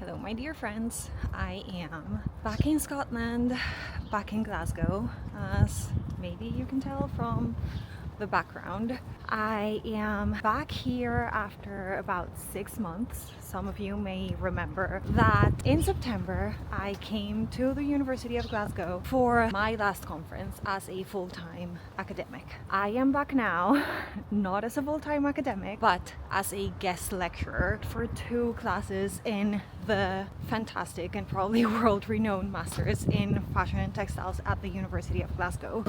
Hello my dear friends, I am back in Scotland, back in Glasgow, as maybe you can tell from the background. I am back here after about 6 months. Some of you may remember that in September I came to the University of Glasgow for my last conference as a full-time academic. I am back now, not as a full-time academic, but as a guest lecturer for 2 classes in the fantastic and probably world-renowned Masters in Fashion and Textiles at the University of Glasgow.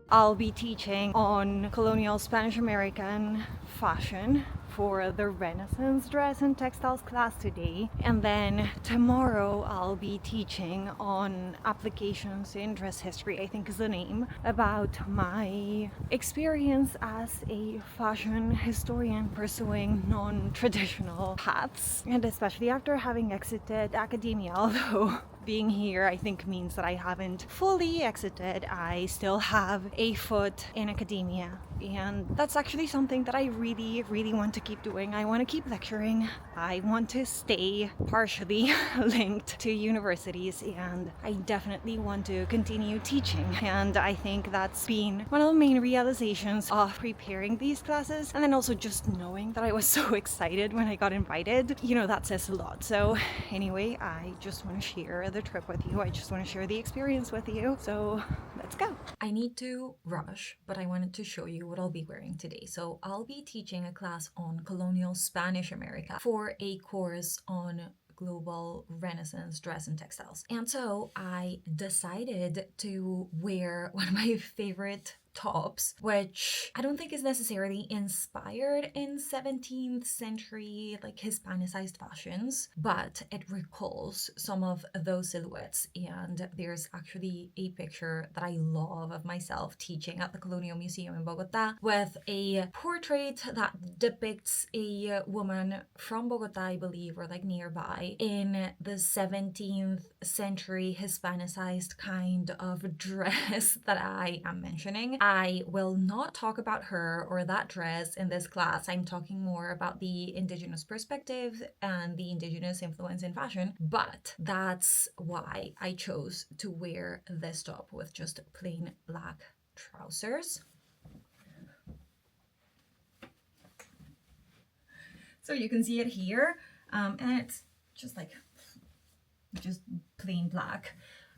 I'll be teaching on colonial Spanish American fashion for the Renaissance dress and textiles class today, and then tomorrow I'll be teaching on applications in dress history, I think is the name, about my experience as a fashion historian pursuing non-traditional paths, and especially after having exited academia, although being here I think means that I haven't fully exited. I still have a foot in academia, and that's actually something that I really want to keep doing. I want to keep lecturing. I want to stay partially linked to universities, and I definitely want to continue teaching. And I think that's been one of the main realizations of preparing these classes, and then also just knowing that I was so excited when I got invited. You know, that says a lot. So anyway, I just want to share the trip with you. I just want to share the experience with you. So let's go. I need to rush, but I wanted to show you what I'll be wearing today. So I'll be teaching a class on colonial Spanish America for a course on global Renaissance dress and textiles. And so I decided to wear one of my favorite tops, which I don't think is necessarily inspired in 17th century like Hispanicized fashions, but it recalls some of those silhouettes. And there's actually a picture that I love of myself teaching at the Colonial Museum in Bogota with a portrait that depicts a woman from Bogota, I believe, or like nearby, in the 17th century Hispanicized kind of dress that I am mentioning. I will not talk about her or that dress in this class. I'm talking more about the indigenous perspective and the indigenous influence in fashion, but that's why I chose to wear this top with just plain black trousers. So you can see it here, and it's just plain black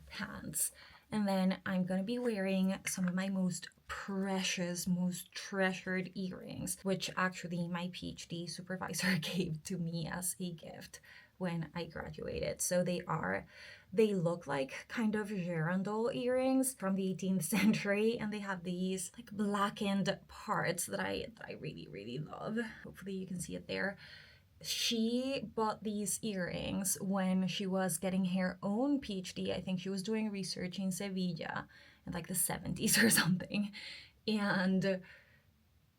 pants. And then I'm gonna be wearing some of my most precious, most treasured earrings, which actually my PhD supervisor gave to me as a gift when I graduated. So they look like kind of girandole earrings from the 18th century, and they have these like blackened parts that I really love. Hopefully you can see it there. She bought these earrings when she was getting her own PhD. I think she was doing research in Sevilla in like the 70s or something. And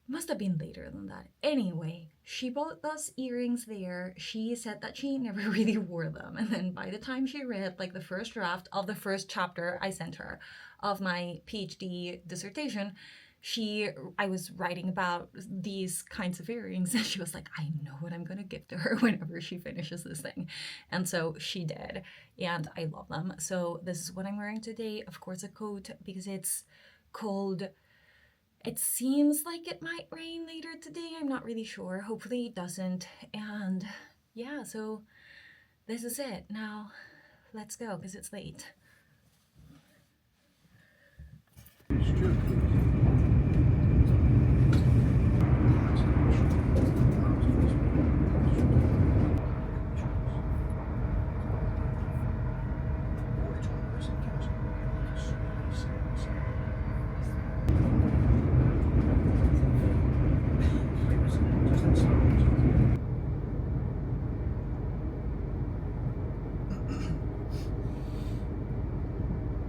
must have been later than that. Anyway, she bought those earrings there. She said that she never really wore them. And then by the time she read like the first draft of the first chapter I sent her of my PhD dissertation, I was writing about these kinds of earrings, and she was like, I know what I'm gonna give to her whenever she finishes this thing. And so she did, and I love them. So this is what I'm wearing today. Of course, a coat because it's cold. It seems like it might rain later today. I'm not really sure. Hopefully it doesn't. And yeah, so this is it. Now let's go because it's late.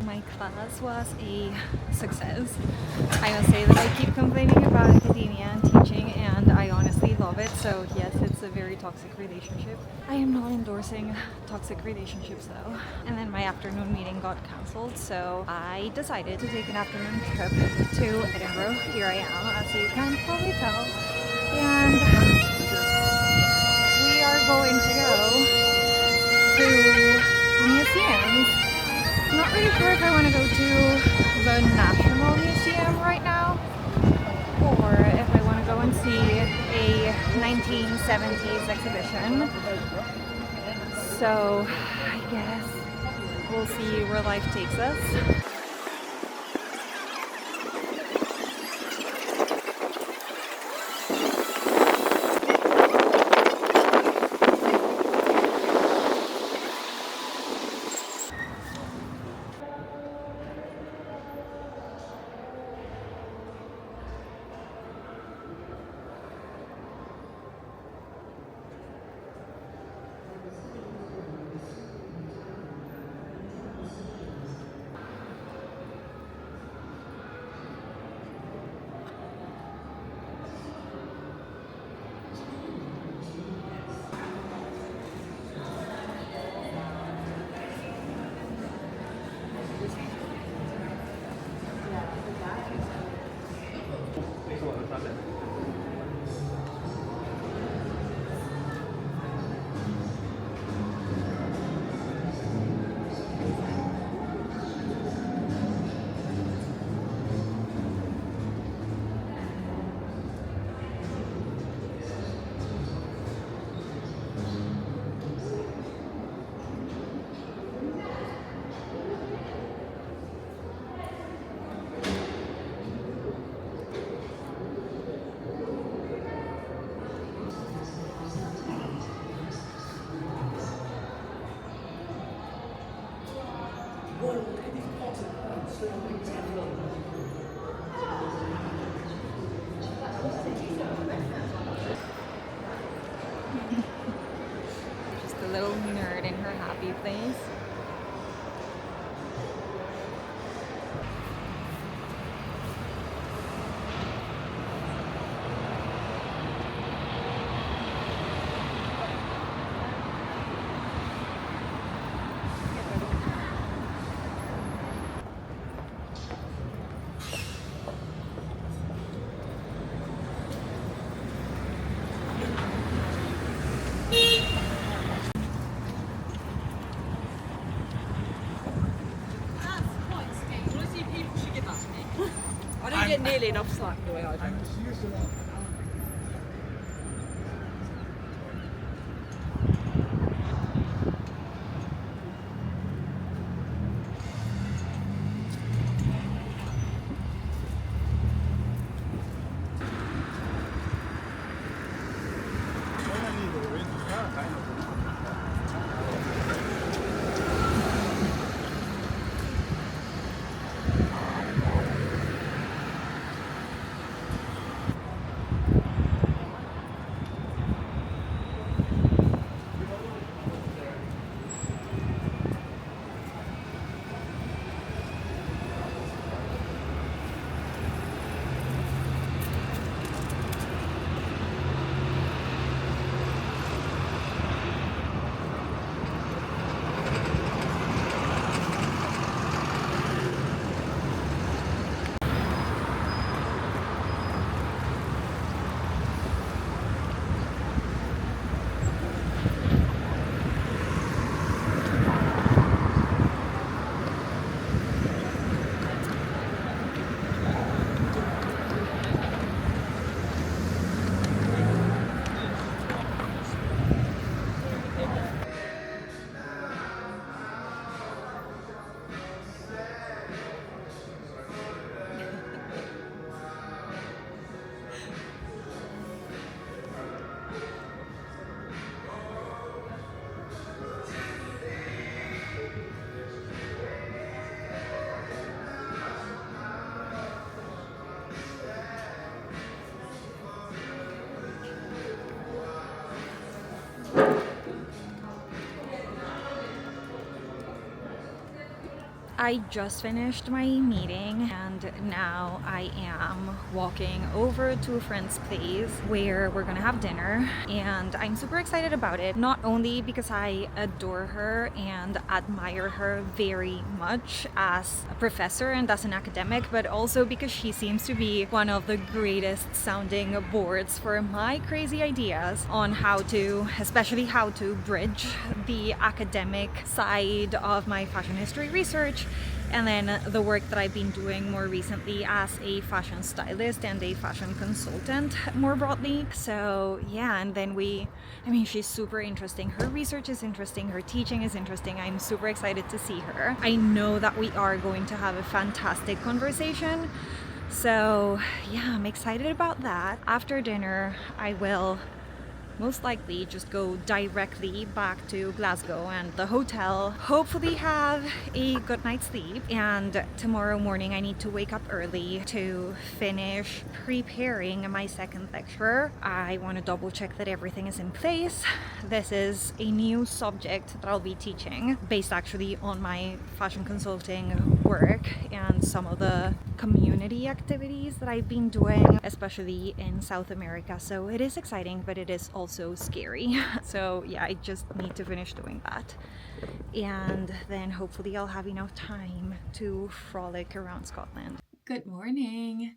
My class was a success. I must say that I keep complaining about academia and teaching, and I honestly love it. So yes, it's a very toxic relationship. I am not endorsing toxic relationships though. And then my afternoon meeting got cancelled, so I decided to take an afternoon trip to Edinburgh. Here I am, as you can probably tell. And 1970s exhibition. So I guess we'll see where life takes us. Just a little nerd in her happy place. I don't get nearly enough slack the way I do. I just finished my meeting and now I am walking over to a friend's place where we're gonna have dinner, and I'm super excited about it, not only because I adore her and admire her very much as a professor and as an academic, but also because she seems to be one of the greatest sounding boards for my crazy ideas on especially how to bridge the academic side of my fashion history research and then the work that I've been doing more recently as a fashion stylist and a fashion consultant more broadly. So yeah, and then she's super interesting. Her research is interesting, her teaching is interesting. I'm super excited to see her. I know that we are going to have a fantastic conversation. So yeah, I'm excited about that. After dinner, I will most likely just go directly back to Glasgow and the hotel, hopefully have a good night's sleep. And tomorrow morning I need to wake up early to finish preparing my second lecture. I want to double check that everything is in place. This is a new subject that I'll be teaching based actually on my fashion consulting work and some of the community activities that I've been doing, especially in South America. So it is exciting, but it is also scary. So yeah, I just need to finish doing that. And then hopefully I'll have enough time to frolic around Scotland. Good morning.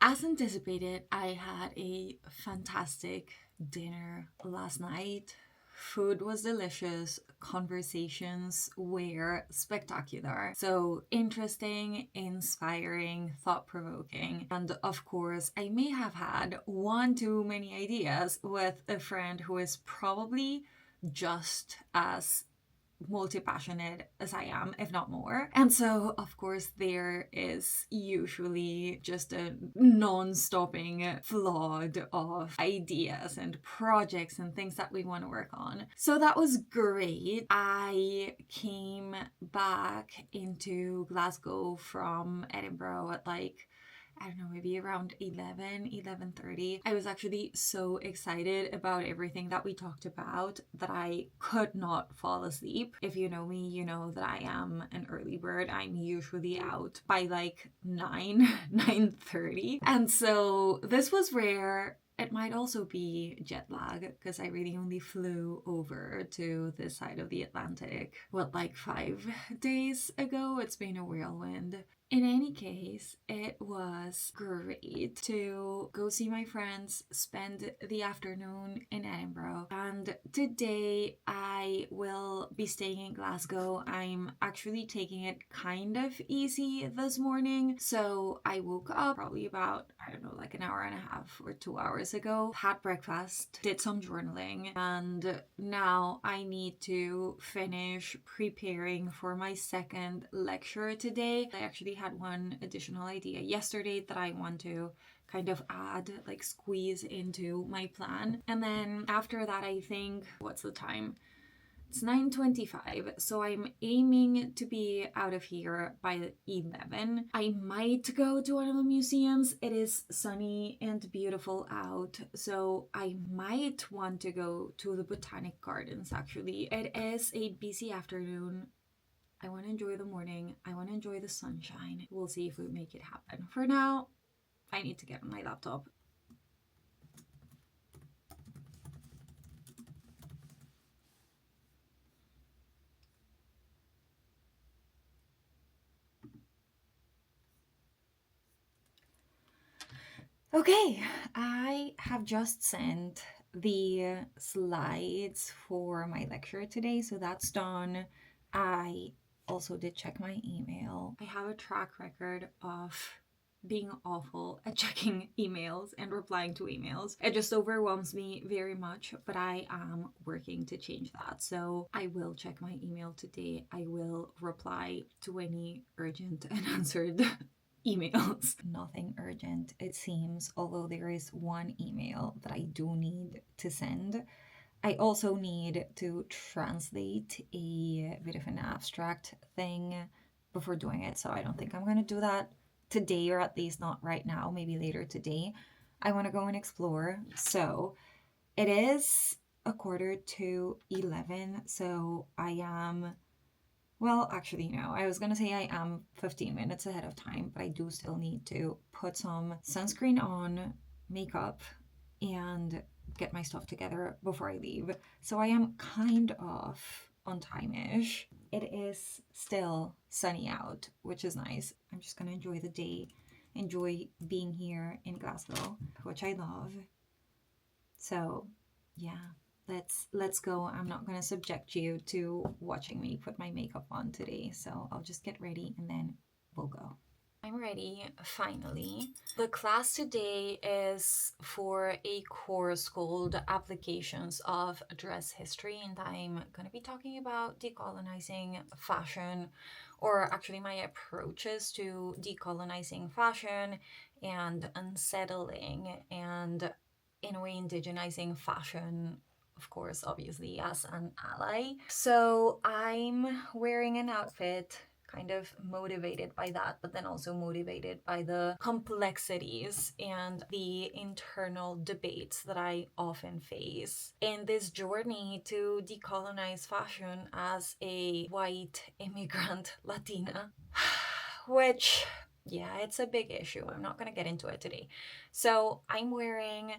As anticipated, I had a fantastic dinner last night. Food was delicious, conversations were spectacular. So interesting, inspiring, thought-provoking. And of course, I may have had one too many ideas with a friend who is probably just as multi-passionate as I am, if not more. And so of course there is usually just a non-stopping flood of ideas and projects and things that we want to work on. So that was great. I came back into Glasgow from Edinburgh at I don't know, maybe around 11:30. I was actually so excited about everything that we talked about that I could not fall asleep. If you know me, you know that I am an early bird. I'm usually out by 9:30. And so this was rare. It might also be jet lag because I really only flew over to this side of the Atlantic, 5 days ago? It's been a whirlwind. In any case, it was great to go see my friends, spend the afternoon in Edinburgh. And today I will be staying in Glasgow. I'm actually taking it kind of easy this morning. So I woke up probably about, an hour and a half or 2 hours ago, had breakfast, did some journaling, and now I need to finish preparing for my second lecture today. I actually had one additional idea yesterday that I want to kind of add, squeeze into my plan. And then after that, I think, what's the time? It's 9:25, so I'm aiming to be out of here by 11. I might go to one of the museums. It is sunny and beautiful out, so I might want to go to the Botanic Gardens, actually. It is a busy afternoon. I want to enjoy the morning. I want to enjoy the sunshine. We'll see if we make it happen. For now, I need to get on my laptop. Okay, I have just sent the slides for my lecture today, so that's done. I also did check my email. I have a track record of being awful at checking emails and replying to emails. It just overwhelms me very much, but I am working to change that. So I will check my email today. I will reply to any urgent and unanswered emails. Nothing urgent, it seems, although there is one email that I do need to send. I also need to translate a bit of an abstract thing before doing it, so I don't think I'm going to do that today, or at least not right now, maybe later today. I want to go and explore. So it is 11:15, so I am... Well, actually, no. I was going to say I am 15 minutes ahead of time, but I do still need to put some sunscreen on, makeup, and get my stuff together before I leave. So I am kind of on time-ish. It is still sunny out, which is nice. I'm just going to enjoy the day, enjoy being here in Glasgow, which I love. So, yeah. let's go. I'm not gonna subject you to watching me put my makeup on today, so I'll just get ready and then we'll go. I'm ready, finally. The class today is for a course called Applications of Dress History, and I'm gonna be talking about decolonizing fashion, or actually my approaches to decolonizing fashion and unsettling and, in a way, indigenizing fashion, of course, obviously, as an ally. So I'm wearing an outfit kind of motivated by that, but then also motivated by the complexities and the internal debates that I often face in this journey to decolonize fashion as a white immigrant Latina, which, yeah, it's a big issue. I'm not gonna get into it today. So I'm wearing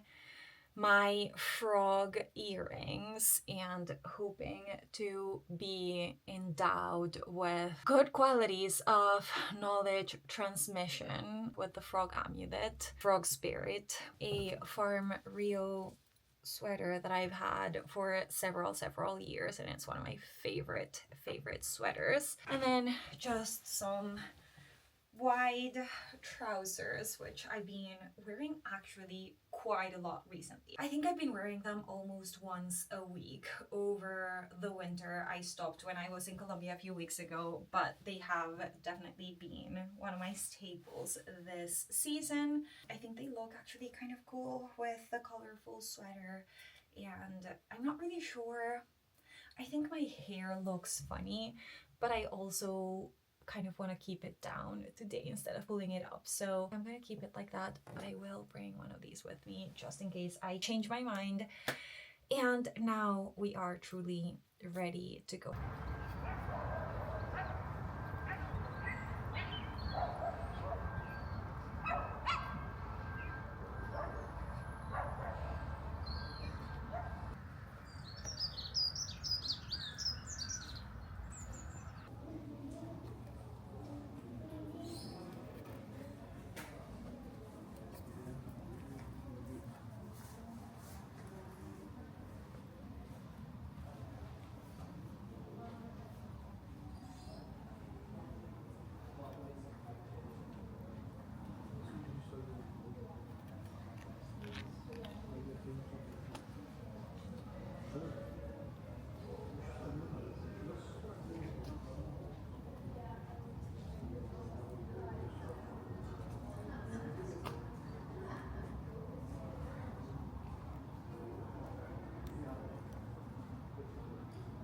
my frog earrings and hoping to be endowed with good qualities of knowledge transmission with the frog amulet, frog spirit, a farm Rio sweater that I've had for several years, and it's one of my favorite sweaters. And then just some wide trousers, which I've been wearing actually quite a lot recently. I think I've been wearing them almost once a week over the winter. I stopped when I was in Colombia a few weeks ago, but they have definitely been one of my staples this season. I think they look actually kind of cool with the colorful sweater, and I'm not really sure. I think my hair looks funny, but I also kind of want to keep it down today instead of pulling it up. So I'm going to keep it like that, but I will bring one of these with me just in case I change my mind. And now we are truly ready to go.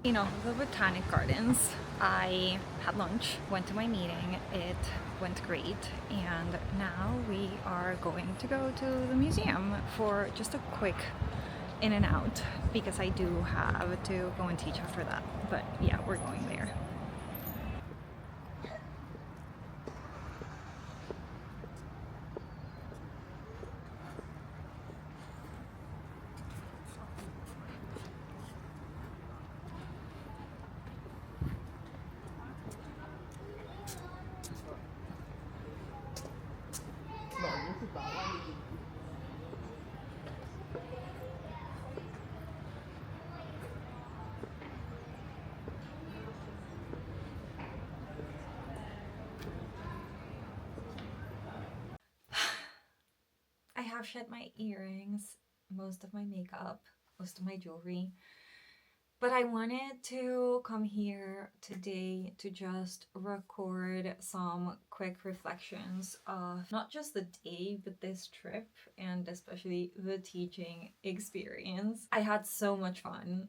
You know, the Botanic Gardens. I had lunch, went to my meeting, it went great, and now we are going to go to the museum for just a quick in and out because I do have to go and teach after that. But yeah, we're going there. I have shed my earrings, most of my makeup, most of my jewelry, but I wanted to come here today to just record some quick reflections of not just the day, but this trip, and especially the teaching experience. I had so much fun.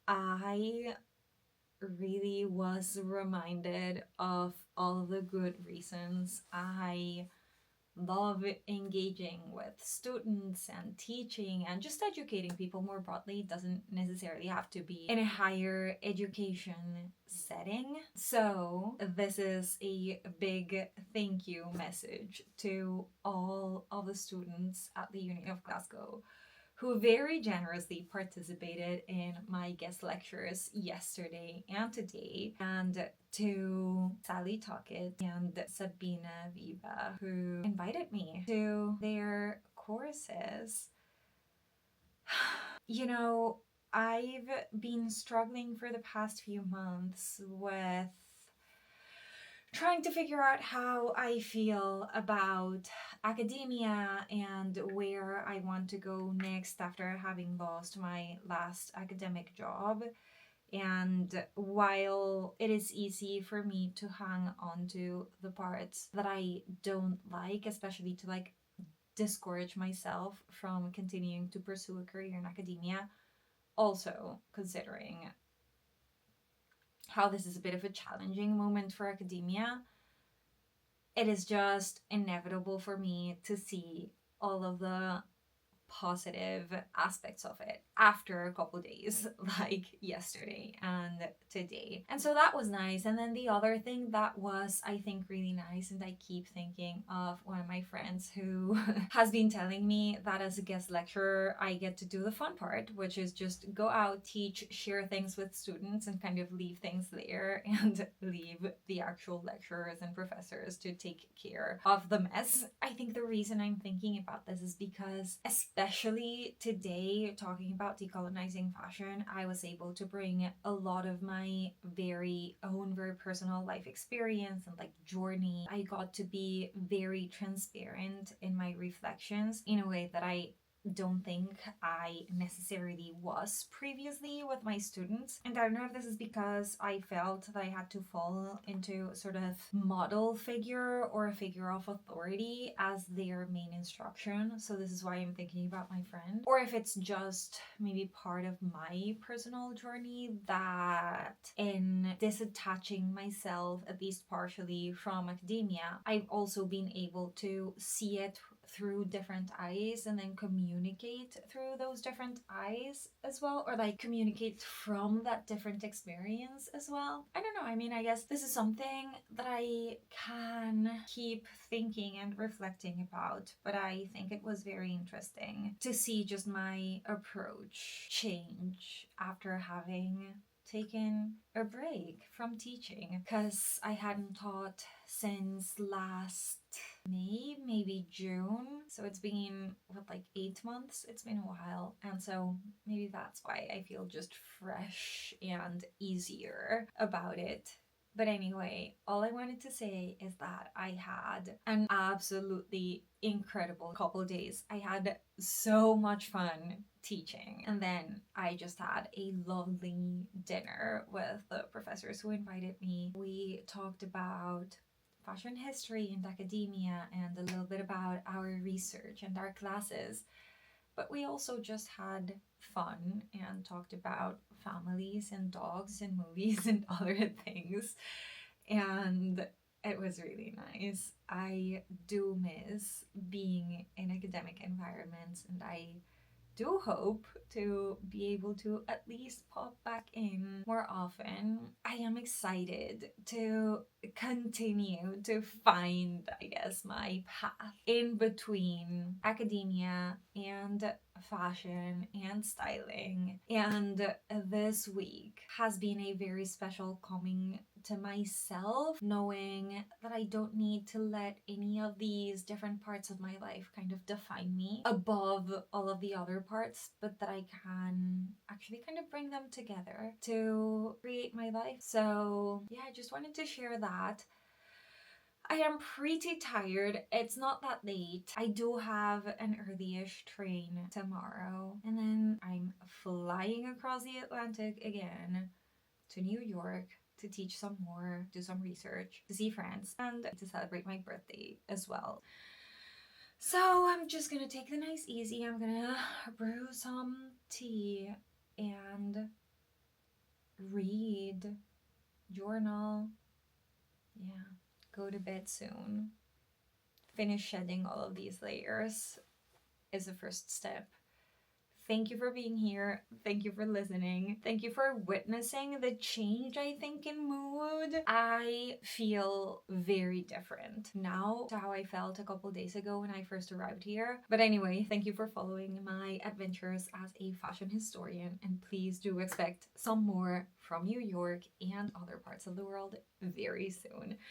I really was reminded of all the good reasons I love engaging with students and teaching and just educating people more broadly. It doesn't necessarily have to be in a higher education setting. So this is a big thank you message to all of the students at the University of Glasgow who very generously participated in my guest lectures yesterday and today, and to Sally Tockett and Sabina Viva, who invited me to their courses. You know, I've been struggling for the past few months with trying to figure out how I feel about academia and where I want to go next after having lost my last academic job. And while it is easy for me to hang on to the parts that I don't like, especially to like discourage myself from continuing to pursue a career in academia, also considering how this is a bit of a challenging moment for academia, it is just inevitable for me to see all of the positive aspects of it after a couple days, like yesterday and today. And so that was nice. And then the other thing that was, I think, really nice, and I keep thinking of one of my friends who has been telling me that as a guest lecturer, I get to do the fun part, which is just go out, teach, share things with students, and kind of leave things there and leave the actual lecturers and professors to take care of the mess. I think the reason I'm thinking about this is because, especially today, talking about decolonizing fashion, I was able to bring a lot of my very own, very personal life experience and like journey. I got to be very transparent in my reflections in a way that I don't think I necessarily was previously with my students. And I don't know if this is because I felt that I had to fall into sort of model figure or a figure of authority as their main instruction. So this is why I'm thinking about my friend. Or if it's just maybe part of my personal journey that in disattaching myself, at least partially, from academia, I've also been able to see it through different eyes and then communicate through those different eyes as well, or like communicate from that different experience as well. I don't know, I mean, I guess this is something that I can keep thinking and reflecting about, but I think it was very interesting to see just my approach change after having taken a break from teaching, because I hadn't taught since last May, maybe June. So it's been like 8 months. It's been a while. And so maybe that's why I feel just fresh and easier about it. But anyway, all I wanted to say is that I had an absolutely incredible couple days. I had so much fun teaching. And then I just had a lovely dinner with the professors who invited me. We talked about fashion history and academia and a little bit about our research and our classes. But we also just had fun and talked about families and dogs and movies and other things. And it was really nice. I do miss being in academic environments, and I do hope to be able to at least pop back in more often. I am excited to continue to find, I guess, my path in between academia and fashion and styling. And this week has been a very special coming to myself, knowing that I don't need to let any of these different parts of my life kind of define me above all of the other parts, but that I can actually kind of bring them together to create my life. So yeah, I just wanted to share that. I am pretty tired. It's not that late. I do have an early-ish train tomorrow, and then I'm flying across the Atlantic again to New York to teach some more, do some research, to see friends, and to celebrate my birthday as well. So I'm just gonna take the nice easy. I'm gonna brew some tea and read, journal, yeah, go to bed soon. Finish shedding all of these layers is the first step. Thank you for being here. Thank you for listening. Thank you for witnessing the change, I think, in mood. I feel very different now to how I felt a couple days ago when I first arrived here. But anyway, thank you for following my adventures as a fashion historian. And please do expect some more from New York and other parts of the world very soon.